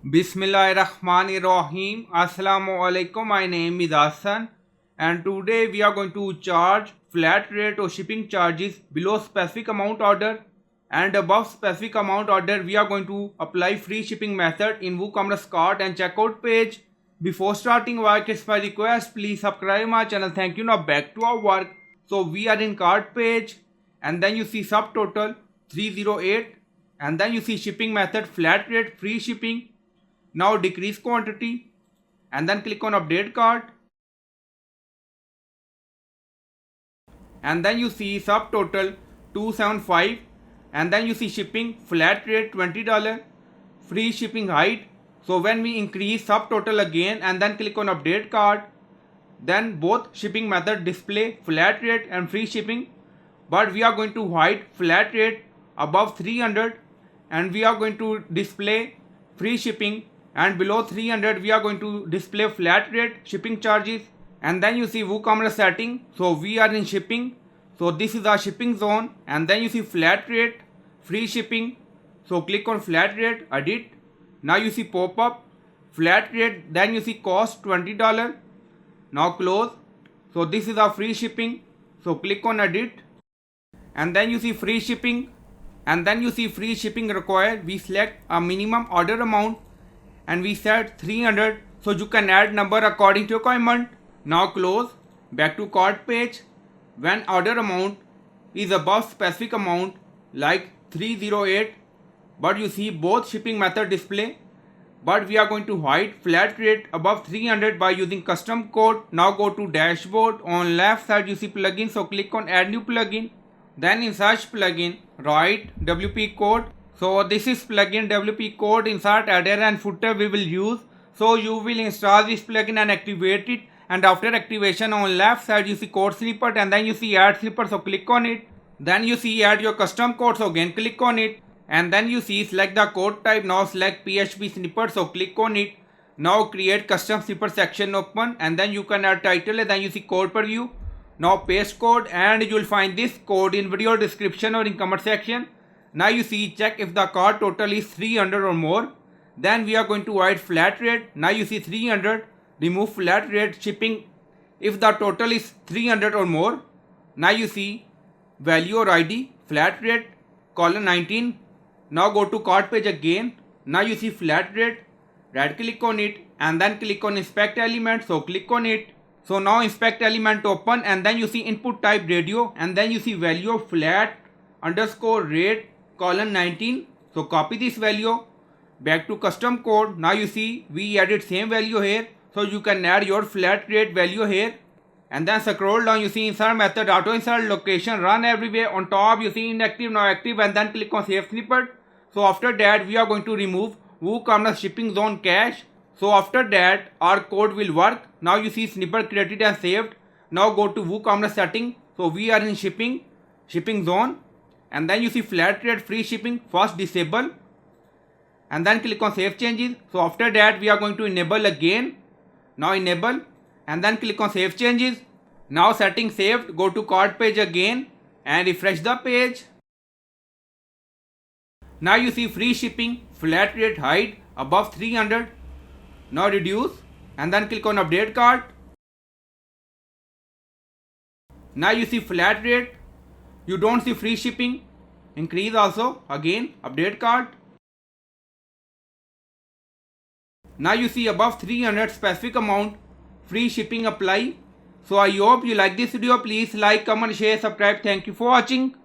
Bismillahirrahmanirrahim. Assalamu alaikum. My name is Hassan, and today we are going to charge flat rate or shipping charges below specific amount order, and above specific amount order we are going to apply free shipping method in WooCommerce cart and checkout page. Before starting work, it's my request, please subscribe my channel. Thank you. Now back to our work. So we are in cart page, and then you see subtotal 308, and then you see shipping method flat rate free shipping. Now decrease quantity, and then click on update cart, and then you see subtotal 275, and then you see shipping flat rate $20, free shipping height. So when we increase subtotal again and then click on update cart, then both shipping method display flat rate and free shipping, but we are going to hide flat rate above 300, and we are going to display free shipping, and below 300 we are going to display flat rate shipping charges. And then you see WooCommerce setting, so we are in shipping, so this is our shipping zone, and then you see flat rate free shipping, so click on flat rate, edit. Now you see pop-up flat rate, then you see cost $20. Now close. So this is our free shipping, so click on edit, and then you see free shipping, and then you see free shipping required. We select a minimum order amount and we set 300, so you can add number according to your requirement. Now close. Back to cart page. When order amount is above specific amount like 308, but you see both shipping method display, but we are going to hide flat rate above 300 by using custom code. Now go to dashboard. On left side you see plugin, so click on add new plugin, then in search plugin write WP code. So this is plugin WP code. Insert header and footer we will use. So you will install this plugin and activate it, and after activation on left side you see code snippet, and then you see add snippet, so click on it. Then you see add your custom code, so again click on it, and then you see select the code type. Now select PHP snippet, so click on it. Now create custom snippet section open, and then you can add title, and then you see code preview. Now paste code, and you will find this code in video description or in comment section. Now you see check if the cart total is 300 or more, then we are going to add flat rate. Now you see 300, remove flat rate shipping if the total is 300 or more. Now you see value or ID flat rate colon 19. Now go to cart page again. Now you see flat rate, right click on it, and then click on inspect element, so click on it. So now inspect element open, and then you see input type radio, and then you see value of flat underscore rate colon 19, so copy this value. Back to custom code. Now you see we added same value here, so you can add your flat rate value here, and then scroll down, you see insert method auto insert location run everywhere. On top you see inactive now active, and then click on save snippet. So after that we are going to remove WooCommerce shipping zone cache. So after that our code will work. Now you see snippet created and saved. Now go to WooCommerce setting, so we are in shipping zone, and then you see flat rate free shipping first disable, and then click on save changes. So after that we are going to enable again. Now enable, and then click on save changes. Now settings saved. Go to cart page again and refresh the page. Now you see free shipping flat rate height above 300. Now reduce, and then click on update cart. Now you see flat rate, you don't see free shipping, increase also, again update cart. Now you see above 300 specific amount free shipping apply. So I hope you like this video. Please like, comment, share, subscribe. Thank you for watching.